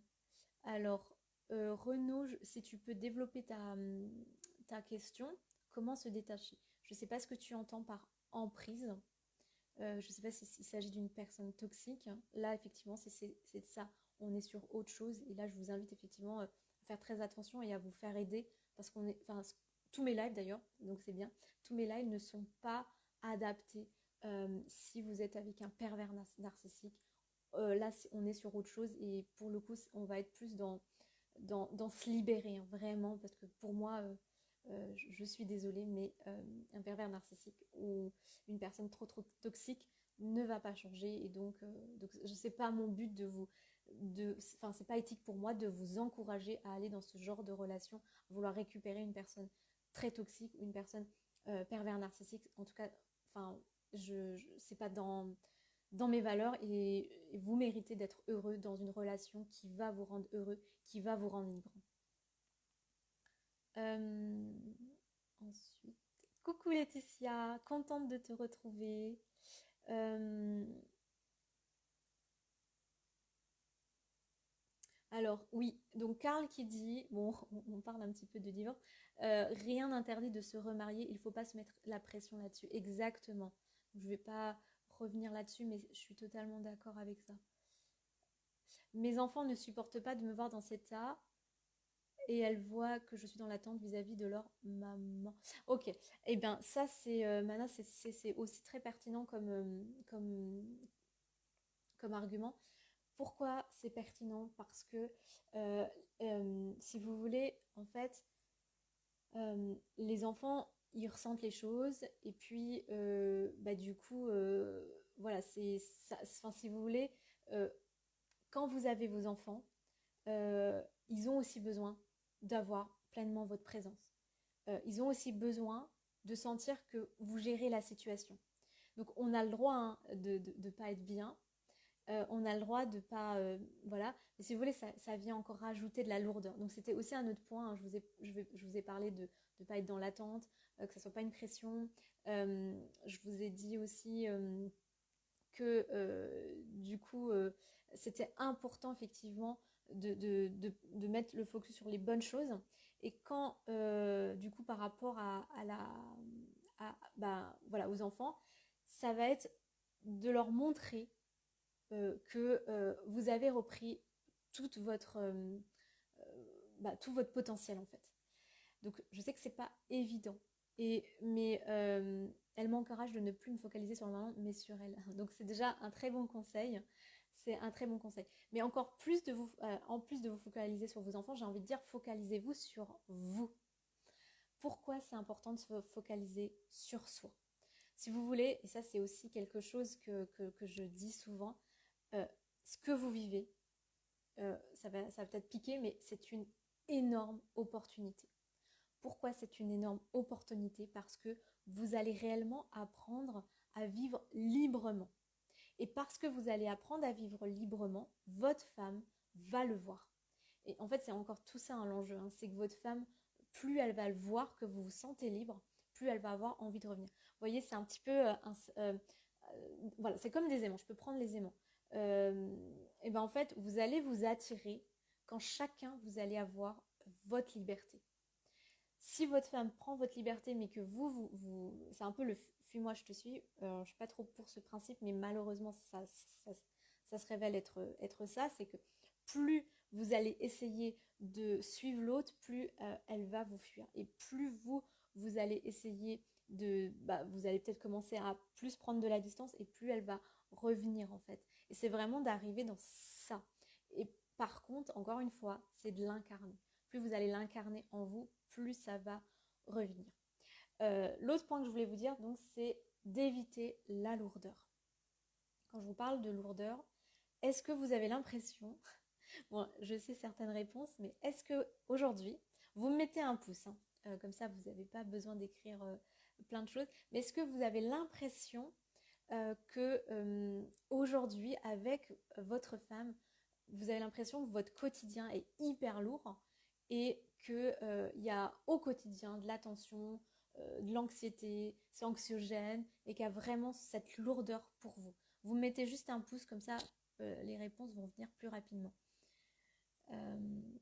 Speaker 1: Alors, Renaud, si tu peux développer ta question, comment se détacher? Je ne sais pas ce que tu entends par emprise. Je ne sais pas s'il s'agit d'une personne toxique. Là, effectivement, c'est ça. On est sur autre chose. Et là, je vous invite effectivement à faire très attention et à vous faire aider. Parce qu'on est. Enfin, tous mes lives d'ailleurs, donc c'est bien. Tous mes lives ne sont pas adaptés si vous êtes avec un pervers narcissique. Là, on est sur autre chose. Et pour le coup, on va être plus dans se libérer, hein, vraiment. Parce que pour moi. Je suis désolée, mais un pervers narcissique ou une personne trop toxique ne va pas changer. Et donc je sais pas mon but c'est pas éthique pour moi de vous encourager à aller dans ce genre de relation, à vouloir récupérer une personne très toxique ou une personne pervers narcissique. En tout cas, c'est pas dans mes valeurs et vous méritez d'être heureux dans une relation qui va vous rendre heureux, qui va vous rendre libre. Ensuite, coucou Laetitia, contente de te retrouver. Alors oui, donc Karl qui dit, bon, on parle un petit peu de divorce, rien n'interdit de se remarier, il ne faut pas se mettre la pression là-dessus. Exactement. Je ne vais pas revenir là-dessus, mais je suis totalement d'accord avec ça. Mes enfants ne supportent pas de me voir dans cet état. Et elles voient que je suis dans l'attente vis-à-vis de leur maman. Ok, et eh bien ça c'est Mana, c'est aussi très pertinent comme argument. Pourquoi c'est pertinent? Parce que si vous voulez, en fait, les enfants ils ressentent les choses et puis du coup voilà c'est ça. Enfin si vous voulez, euh, quand vous avez vos enfants, ils ont aussi besoin d'avoir pleinement votre présence. Ils ont aussi besoin de sentir que vous gérez la situation. Donc on a le droit de ne pas être bien, on a le droit de pas... voilà, mais si vous voulez, ça vient encore rajouter de la lourdeur. Donc c'était aussi un autre point, hein. Je vous ai parlé de ne pas être dans l'attente, que ça ne soit pas une pression. Je vous ai dit aussi que du coup, c'était important effectivement de mettre le focus sur les bonnes choses. Et quand, du coup, par rapport voilà, aux enfants, ça va être de leur montrer que vous avez repris toute tout votre potentiel en fait. Donc je sais que c'est pas évident, mais elle m'encourage de ne plus me focaliser sur le maman, mais sur elle. Donc c'est déjà un très bon conseil. C'est un très bon conseil. Mais encore plus en plus de vous focaliser sur vos enfants, j'ai envie de dire focalisez-vous sur vous. Pourquoi c'est important de se focaliser sur soi? Si vous voulez, et ça c'est aussi quelque chose que je dis souvent, ce que vous vivez, ça va peut-être piquer, mais c'est une énorme opportunité. Pourquoi c'est une énorme opportunité? Parce que vous allez réellement apprendre à vivre librement. Et parce que vous allez apprendre à vivre librement, votre femme va le voir. Et en fait, c'est encore tout ça l'enjeu, hein, c'est que votre femme, plus elle va le voir que vous vous sentez libre, plus elle va avoir envie de revenir. Vous voyez, c'est un petit peu... voilà, c'est comme des aimants. Je peux prendre les aimants. Et ben en fait, vous allez vous attirer quand chacun, vous allez avoir votre liberté. Si votre femme prend votre liberté, mais que c'est un peu le fuis-moi, je te suis. Je ne suis pas trop pour ce principe, mais malheureusement, ça se révèle être ça. C'est que plus vous allez essayer de suivre l'autre, plus elle va vous fuir. Et plus vous allez essayer vous allez peut-être commencer à plus prendre de la distance et plus elle va revenir en fait. Et c'est vraiment d'arriver dans ça. Et par contre, encore une fois, c'est de l'incarner. Plus vous allez l'incarner en vous, plus ça va revenir. L'autre point que je voulais vous dire, donc, c'est d'éviter la lourdeur. Quand je vous parle de lourdeur, est-ce que vous avez l'impression, bon, je sais certaines réponses, mais est-ce que aujourd'hui, vous me mettez un pouce, hein, comme ça vous n'avez pas besoin d'écrire plein de choses, mais est-ce que vous avez l'impression que aujourd'hui, avec votre femme, vous avez l'impression que votre quotidien est hyper lourd et qu'il y a au quotidien de la tension, de l'anxiété, c'est anxiogène et qu'il y a vraiment cette lourdeur pour vous. Vous mettez juste un pouce comme ça, les réponses vont venir plus rapidement.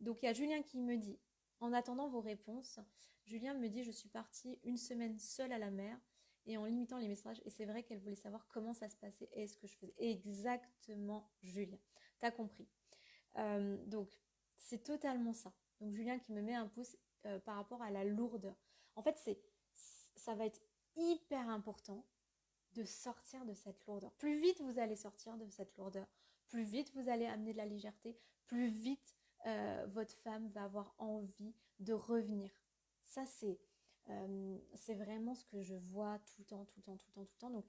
Speaker 1: Donc il y a Julien qui me dit, en attendant vos réponses, Julien me dit je suis partie une semaine seule à la mer et en limitant les messages, et c'est vrai qu'elle voulait savoir comment ça se passait et ce que je faisais. Exactement, Julien, t'as compris. Donc c'est totalement ça. Donc Julien qui me met un pouce par rapport à la lourdeur. En fait, ça va être hyper important de sortir de cette lourdeur. Plus vite vous allez sortir de cette lourdeur, plus vite vous allez amener de la légèreté, plus vite votre femme va avoir envie de revenir. Ça, c'est vraiment ce que je vois tout le temps, tout le temps, tout le temps, tout le temps. Donc,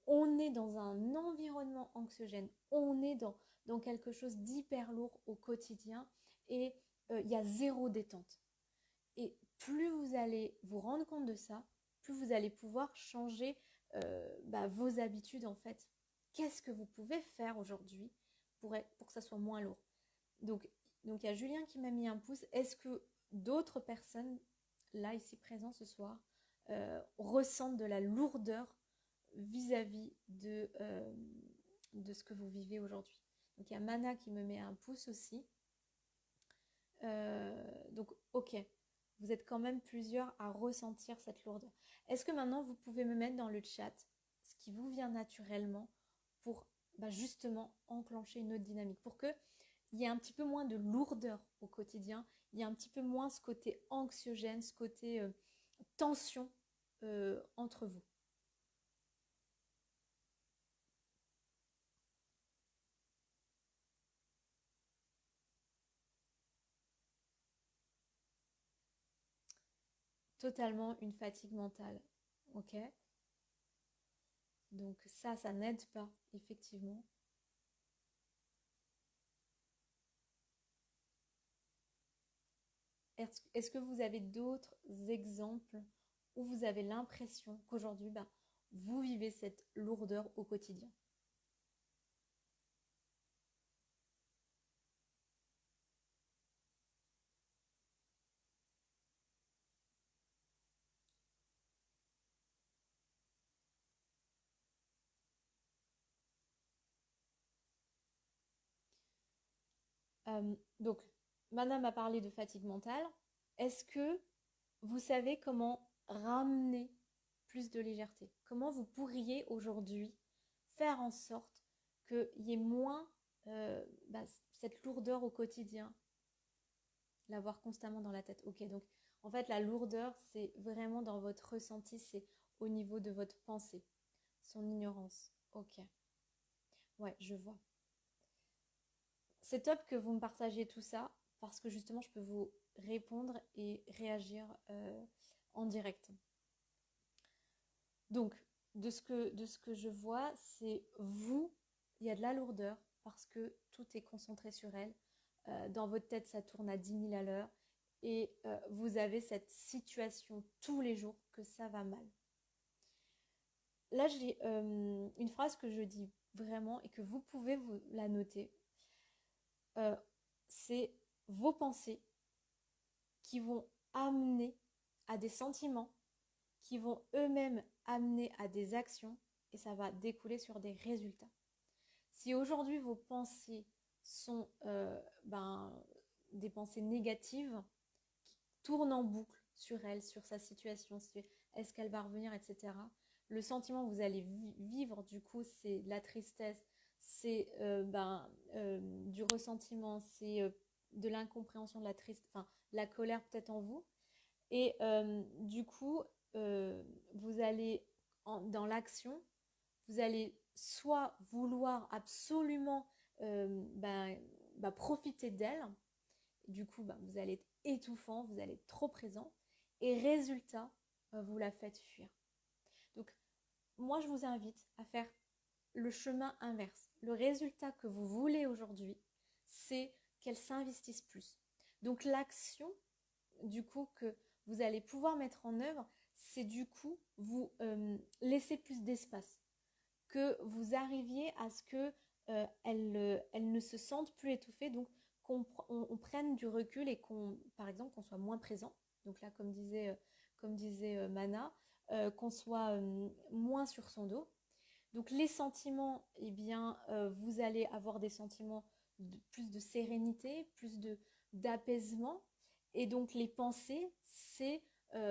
Speaker 1: on est dans un environnement anxiogène, on est dans quelque chose d'hyper lourd au quotidien et il y a zéro détente. Et plus vous allez vous rendre compte de ça, plus vous allez pouvoir changer vos habitudes en fait. Qu'est-ce que vous pouvez faire aujourd'hui pour que ça soit moins lourd? Donc il y a Julien qui m'a mis un pouce. Est-ce que d'autres personnes, là, ici présents ce soir, ressentent de la lourdeur vis-à-vis de ce que vous vivez aujourd'hui? Donc il y a Mana qui me met un pouce aussi. Donc ok, vous êtes quand même plusieurs à ressentir cette lourdeur. Est-ce que maintenant vous pouvez me mettre dans le chat ce qui vous vient naturellement pour justement enclencher une autre dynamique, pour que il y ait un petit peu moins de lourdeur au quotidien, il y a un petit peu moins ce côté anxiogène, ce côté tension entre vous. Totalement une fatigue mentale, ok? Donc ça n'aide pas, effectivement. Est-ce que vous avez d'autres exemples où vous avez l'impression qu'aujourd'hui, vous vivez cette lourdeur au quotidien? Donc, Madame a parlé de fatigue mentale. Est-ce que vous savez comment ramener plus de légèreté? Comment vous pourriez aujourd'hui faire en sorte qu'il y ait moins cette lourdeur au quotidien, l'avoir constamment dans la tête? Ok, donc en fait la lourdeur c'est vraiment dans votre ressenti, c'est au niveau de votre pensée, son ignorance. Ok, ouais, je vois. C'est top que vous me partagiez tout ça parce que justement je peux vous répondre et réagir en direct. Donc, de ce que je vois, c'est vous, il y a de la lourdeur parce que tout est concentré sur elle. Dans votre tête, ça tourne à 10 000 à l'heure et vous avez cette situation tous les jours que ça va mal. Là, j'ai une phrase que je dis vraiment et que vous pouvez vous la noter. C'est vos pensées qui vont amener à des sentiments, qui vont eux-mêmes amener à des actions et ça va découler sur des résultats. Si aujourd'hui vos pensées sont des pensées négatives, tourne en boucle sur elle, sur sa situation, est-ce qu'elle va revenir, etc. Le sentiment que vous allez vivre, du coup, c'est la tristesse, c'est du ressentiment, c'est de l'incompréhension, de la tristesse, enfin, la colère peut-être en vous. Et du coup, vous allez, dans l'action, vous allez soit vouloir absolument profiter d'elle, du coup, vous allez être étouffant, vous allez être trop présent, et résultat, vous la faites fuir. Donc, moi, je vous invite à faire le chemin inverse. Le résultat que vous voulez aujourd'hui, c'est qu'elle s'investisse plus. Donc, l'action, du coup, que vous allez pouvoir mettre en œuvre, c'est du coup vous laisser plus d'espace, que vous arriviez à ce que elle ne se sente plus étouffée, donc qu'on prenne du recul et par exemple, qu'on soit moins présent. Donc là, comme disait Mana, qu'on soit moins sur son dos. Donc les sentiments, eh bien, vous allez avoir des sentiments plus de sérénité, d'apaisement. Et donc les pensées, c'est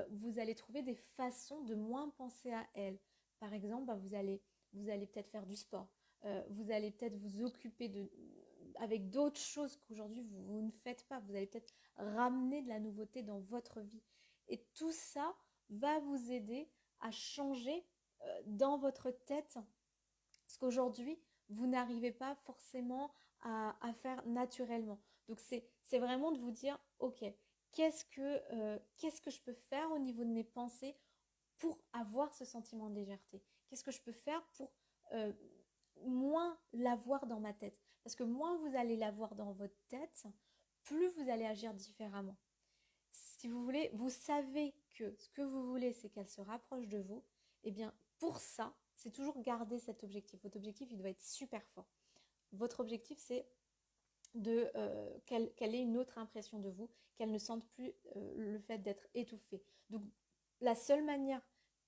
Speaker 1: vous allez trouver des façons de moins penser à elle. Par exemple, vous allez peut-être faire du sport. Vous allez peut-être vous occuper avec d'autres choses qu'aujourd'hui vous ne faites pas. Vous allez peut-être ramener de la nouveauté dans votre vie. Et tout ça va vous aider à changer dans votre tête ce qu'aujourd'hui vous n'arrivez pas forcément à faire naturellement. Donc c'est vraiment de vous dire, ok, qu'est-ce que je peux faire au niveau de mes pensées pour avoir ce sentiment de légèreté? Qu'est-ce que je peux faire pour euh, moins l'avoir dans ma tête? Parce que moins vous allez l'avoir dans votre tête, plus vous allez agir différemment. Si vous voulez, vous savez que ce que vous voulez, c'est qu'elle se rapproche de vous. Eh bien, pour ça, c'est toujours garder cet objectif. Votre objectif, il doit être super fort. Votre objectif, c'est qu'elle ait une autre impression de vous, qu'elle ne sente plus le fait d'être étouffée. Donc, la seule manière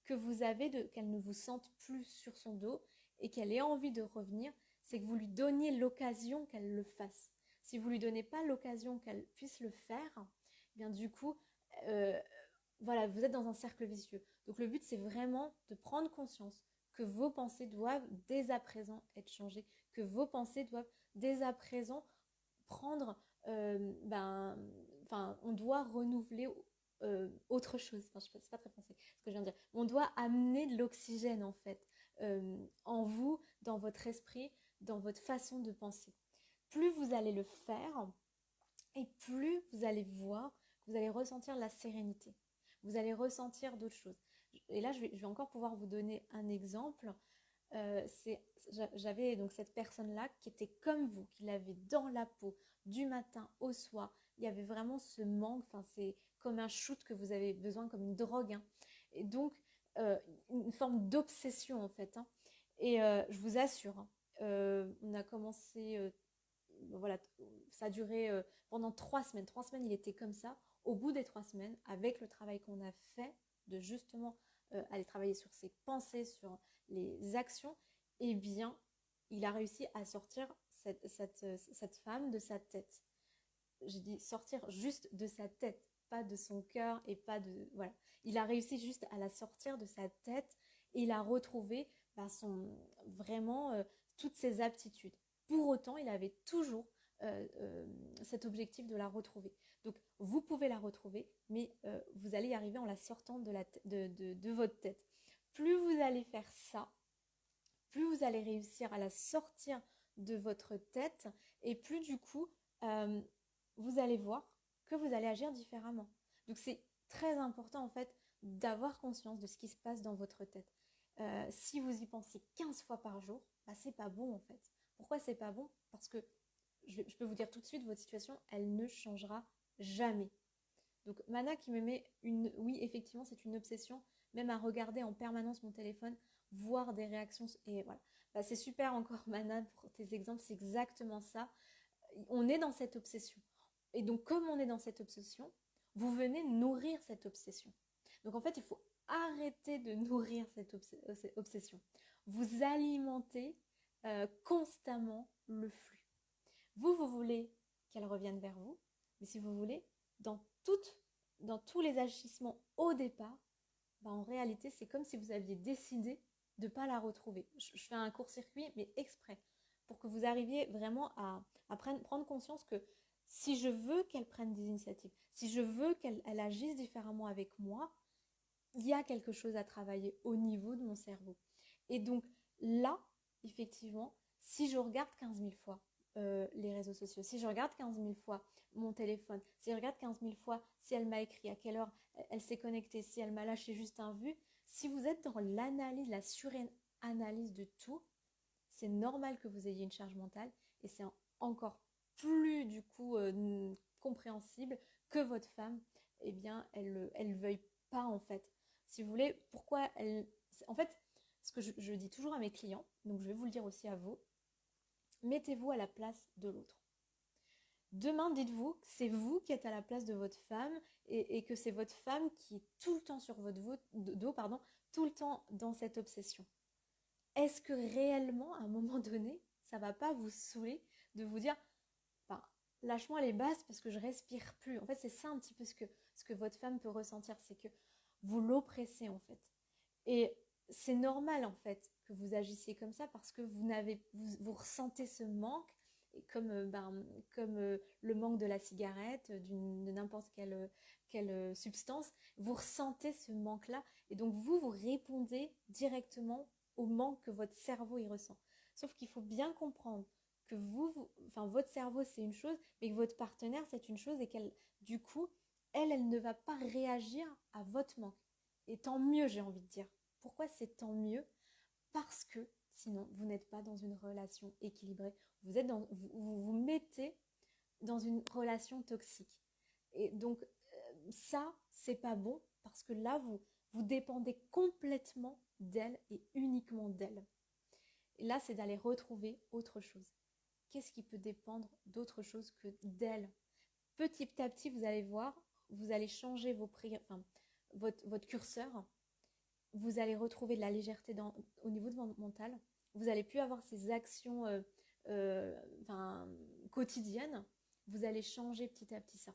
Speaker 1: que vous avez qu'elle ne vous sente plus sur son dos et qu'elle ait envie de revenir, c'est que vous lui donniez l'occasion qu'elle le fasse. Si vous ne lui donnez pas l'occasion qu'elle puisse le faire, eh bien du coup, euh, voilà, vous êtes dans un cercle vicieux. Donc le but, c'est vraiment de prendre conscience que vos pensées doivent dès à présent être changées, que vos pensées doivent dès à présent prendre, on doit renouveler autre chose. Enfin, je sais pas, c'est pas très français ce que je viens de dire. On doit amener de l'oxygène en fait en vous, dans votre esprit, dans votre façon de penser. Plus vous allez le faire et plus vous allez voir, vous allez ressentir la sérénité. Vous allez ressentir d'autres choses. Et là, je vais encore pouvoir vous donner un exemple. J'avais donc cette personne-là qui était comme vous, qui l'avait dans la peau du matin au soir. Il y avait vraiment ce manque, enfin, c'est comme un shoot que vous avez besoin, comme une drogue, hein. Et donc, une forme d'obsession en fait, hein. Et je vous assure, hein, on a commencé, voilà, ça a duré pendant 3 semaines. 3 semaines, il était comme ça. Au bout des 3 semaines, avec le travail qu'on a fait, de justement aller travailler sur ses pensées, sur les actions, eh bien, il a réussi à sortir cette femme de sa tête. J'ai dit sortir juste de sa tête, pas de son cœur et pas de... Voilà. Il a réussi juste à la sortir de sa tête et il a retrouvé vraiment toutes ses aptitudes. Pour autant, il avait toujours cet objectif de la retrouver. Donc, vous pouvez la retrouver, mais vous allez y arriver en la sortant de votre tête. Plus vous allez faire ça, plus vous allez réussir à la sortir de votre tête et plus du coup, vous allez voir que vous allez agir différemment. Donc, c'est très important en fait d'avoir conscience de ce qui se passe dans votre tête. Si vous y pensez 15 fois par jour, c'est pas bon en fait. Pourquoi c'est pas bon? Parce que je peux vous dire tout de suite, votre situation, elle ne changera jamais. Donc Mana qui me met oui, effectivement, c'est une obsession, même à regarder en permanence mon téléphone, voir des réactions, et voilà. C'est super encore Mana pour tes exemples, c'est exactement ça. On est dans cette obsession. Et donc comme on est dans cette obsession, vous venez nourrir cette obsession. Donc en fait, il faut arrêter de nourrir cette obsession. Vous alimentez constamment le flux. Vous voulez qu'elle revienne vers vous, mais si vous voulez, dans toute dans tous les agissements au départ, en réalité, c'est comme si vous aviez décidé de ne pas la retrouver. Je fais un court-circuit, mais exprès, pour que vous arriviez vraiment à prendre conscience que si je veux qu'elle prenne des initiatives, si je veux qu'elle agisse différemment avec moi, il y a quelque chose à travailler au niveau de mon cerveau. Et donc là, effectivement, si je regarde 15 000 fois les réseaux sociaux, si je regarde 15 000 fois mon téléphone, si je regarde 15 000 fois si elle m'a écrit, à quelle heure elle s'est connectée, si elle m'a lâché juste un vu, si vous êtes dans l'analyse, la suranalyse de tout, c'est normal que vous ayez une charge mentale et c'est encore plus du coup compréhensible que votre femme, eh bien, elle veuille pas en fait. Si vous voulez, pourquoi elle... En fait, ce que je dis toujours à mes clients, donc je vais vous le dire aussi à vous, mettez-vous à la place de l'autre. Demain, dites-vous que c'est vous qui êtes à la place de votre femme et que c'est votre femme qui est tout le temps sur votre dos, tout le temps dans cette obsession. Est-ce que réellement, à un moment donné, ça va pas vous saouler de vous dire, lâche-moi les bases parce que je respire plus. En fait, c'est ça un petit peu ce que votre femme peut ressentir, c'est que vous l'oppressez en fait. Et c'est normal en fait que vous agissiez comme ça parce que vous ressentez ce manque, et comme le manque de la cigarette, de n'importe quelle substance, vous ressentez ce manque-là et donc vous répondez directement au manque que votre cerveau y ressent. Sauf qu'il faut bien comprendre que votre cerveau c'est une chose, mais que votre partenaire c'est une chose et qu'elle, du coup, elle ne va pas réagir à votre manque. Et tant mieux, j'ai envie de dire. Pourquoi c'est tant mieux? Parce que sinon, vous n'êtes pas dans une relation équilibrée. Vous mettez dans une relation toxique. Et donc, ça, c'est pas bon parce que là, vous dépendez complètement d'elle et uniquement d'elle. Et là, c'est d'aller retrouver autre chose. Qu'est-ce qui peut dépendre d'autre chose que d'elle? Petit à petit, vous allez voir, vous allez changer votre curseur. Vous allez retrouver de la légèreté au niveau de votre mental. Vous n'allez plus avoir ces actions quotidiennes. Vous allez changer petit à petit ça.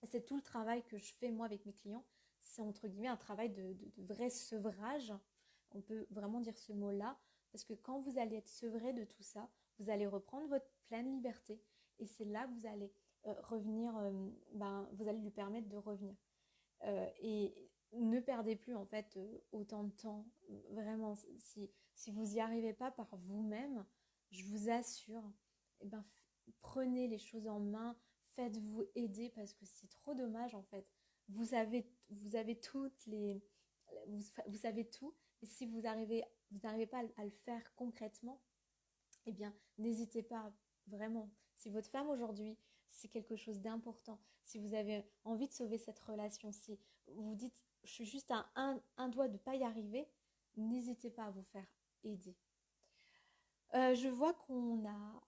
Speaker 1: C'est tout le travail que je fais moi avec mes clients. C'est entre guillemets un travail de vrai sevrage. On peut vraiment dire ce mot-là. Parce que quand vous allez être sevré de tout ça, vous allez reprendre votre pleine liberté. Et c'est là que vous allez revenir, vous allez lui permettre de revenir. Et ne perdez plus en fait autant de temps. Vraiment, si vous n'y arrivez pas par vous-même, je vous assure, prenez les choses en main, faites-vous aider parce que c'est trop dommage en fait. Vous avez toutes les... Vous savez tout, et si vous n'arrivez pas à le faire concrètement, eh bien, n'hésitez pas vraiment. Si votre femme aujourd'hui, c'est quelque chose d'important, si vous avez envie de sauver cette relation, si vous dites, je suis juste à un doigt de ne pas y arriver, n'hésitez pas à vous faire aider. Je vois qu'on a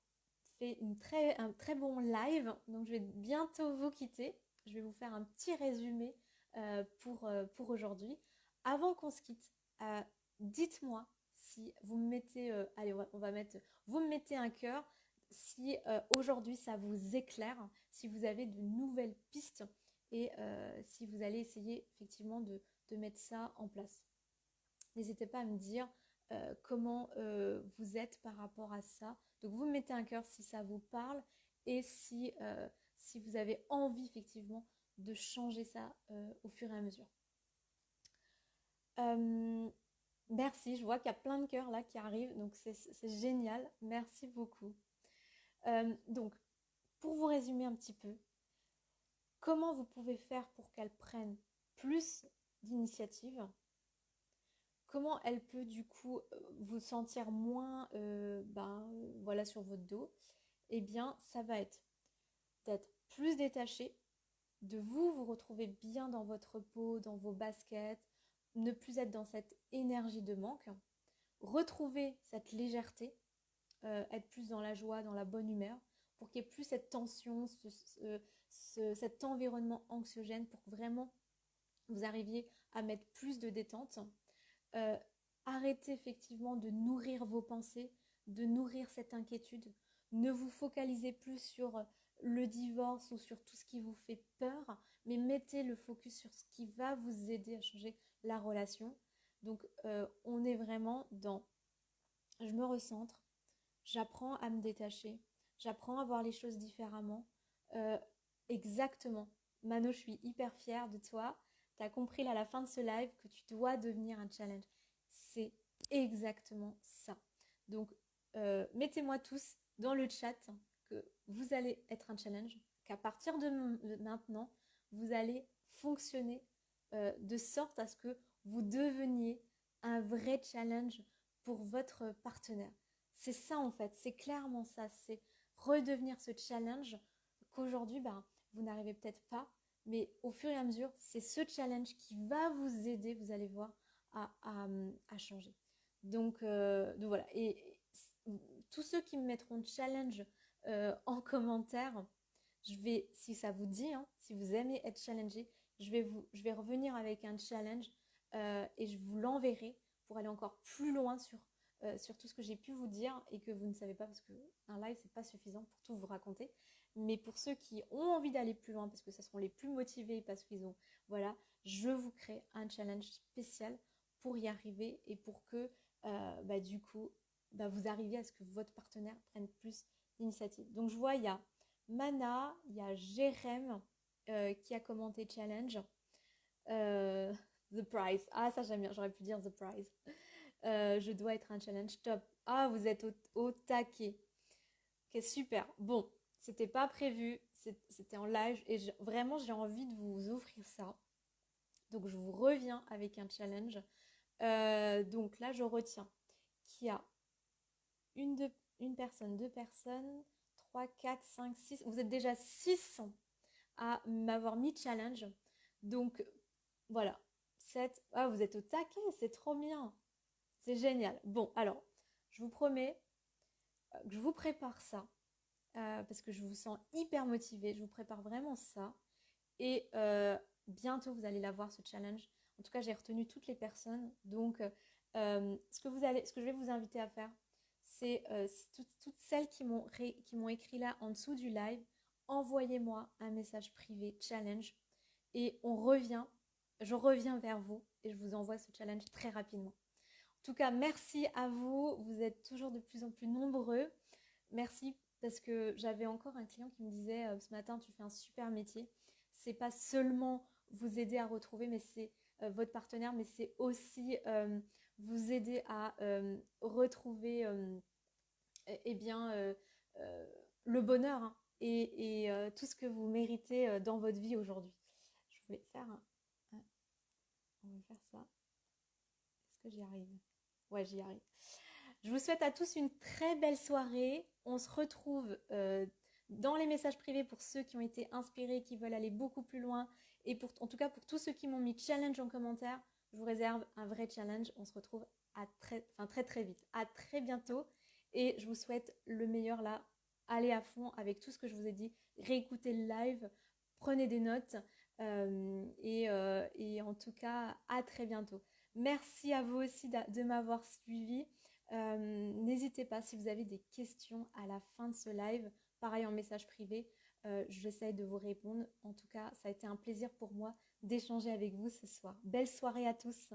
Speaker 1: fait un très bon live, donc je vais bientôt vous quitter. Je vais vous faire un petit résumé pour aujourd'hui. Avant qu'on se quitte, dites-moi si vous me mettez, allez, on va mettre, vous me mettez un cœur si aujourd'hui ça vous éclaire, si vous avez de nouvelles pistes et si vous allez essayer effectivement de mettre ça en place. N'hésitez pas à me dire comment vous êtes par rapport à ça. Donc vous me mettez un cœur si ça vous parle et si vous avez envie effectivement de changer ça au fur et à mesure. Merci, je vois qu'il y a plein de cœurs là qui arrivent, donc c'est génial. Merci beaucoup. Donc, pour vous résumer un petit peu, comment vous pouvez faire pour qu'elle prenne plus d'initiative? Comment elle peut du coup vous sentir moins sur votre dos? Eh bien, ça va être d'être plus détaché, de vous retrouver bien dans votre peau, dans vos baskets, ne plus être dans cette énergie de manque, retrouver cette légèreté, être plus dans la joie, dans la bonne humeur, pour qu'il n'y ait plus cette tension, cet environnement anxiogène, pour que vraiment vous arriviez à mettre plus de détente. Arrêtez effectivement de nourrir vos pensées, de nourrir cette inquiétude. Ne vous focalisez plus sur le divorce ou sur tout ce qui vous fait peur, mais mettez le focus sur ce qui va vous aider à changer la relation. Donc, on est vraiment dans je me recentre, j'apprends à me détacher, j'apprends à voir les choses différemment. Euh, exactement. Mano, je suis hyper fière de toi. Tu as compris là, à la fin de ce live que tu dois devenir un challenge. C'est exactement ça. Donc, mettez-moi tous dans le chat que vous allez être un challenge, qu'à partir de maintenant, vous allez fonctionner de sorte à ce que vous deveniez un vrai challenge pour votre partenaire. C'est ça en fait, c'est clairement ça, c'est redevenir ce challenge qu'aujourd'hui, vous n'arrivez peut-être pas, mais au fur et à mesure, c'est ce challenge qui va vous aider, vous allez voir, à changer. Donc voilà, et tous ceux qui me mettront challenge en commentaire, je vais, si ça vous dit, hein, si vous aimez être challengé, je vais revenir avec un challenge et je vous l'enverrai pour aller encore plus loin sur tout ce que j'ai pu vous dire et que vous ne savez pas parce qu'un live, c'est pas suffisant pour tout vous raconter. Mais pour ceux qui ont envie d'aller plus loin parce que ce seront les plus motivés parce qu'ils ont, voilà, je vous crée un challenge spécial pour y arriver et pour que, du coup, vous arriviez à ce que votre partenaire prenne plus d'initiative. Donc je vois, il y a Mana, il y a Jérém qui a commenté challenge. The prize. Ah, ça j'aime bien, j'aurais pu dire the prize. Je dois être un challenge top. Ah, vous êtes au taquet. Ok, super. Bon, c'était pas prévu, c'était en live et vraiment j'ai envie de vous offrir ça. Donc je vous reviens avec un challenge. Donc là, je retiens qu'il y a une personne, deux personnes, 3, 4, 5, 6. Vous êtes déjà 6 à m'avoir mis challenge. Donc voilà. 7. Ah, vous êtes au taquet, c'est trop bien. C'est génial. Bon, alors, je vous promets que je vous prépare ça parce que je vous sens hyper motivée. Je vous prépare vraiment ça. Et bientôt, vous allez l'avoir, ce challenge. En tout cas, j'ai retenu toutes les personnes. Donc, ce que je vais vous inviter à faire, c'est toutes celles qui m'ont écrit là en dessous du live, envoyez-moi un message privé challenge et je reviens vers vous et je vous envoie ce challenge très rapidement. En tout cas, merci à vous. Vous êtes toujours de plus en plus nombreux. Merci parce que j'avais encore un client qui me disait ce matin, tu fais un super métier. C'est pas seulement vous aider à retrouver, mais c'est votre partenaire, mais c'est aussi vous aider à retrouver eh bien, le bonheur hein, et tout ce que vous méritez dans votre vie aujourd'hui. Je voulais faire on va faire ça. Est-ce que j'y arrive? Ouais, j'y arrive. Je vous souhaite à tous une très belle soirée. On se retrouve dans les messages privés pour ceux qui ont été inspirés, qui veulent aller beaucoup plus loin. Et en tout cas, pour tous ceux qui m'ont mis challenge en commentaire, je vous réserve un vrai challenge. On se retrouve très très vite. À très bientôt. Et je vous souhaite le meilleur là. Allez à fond avec tout ce que je vous ai dit. Réécoutez le live. Prenez des notes. Et en tout cas, à très bientôt. Merci à vous aussi de m'avoir suivi. N'hésitez pas si vous avez des questions à la fin de ce live, pareil en message privé, j'essaie de vous répondre. En tout cas, ça a été un plaisir pour moi d'échanger avec vous ce soir. Belle soirée à tous.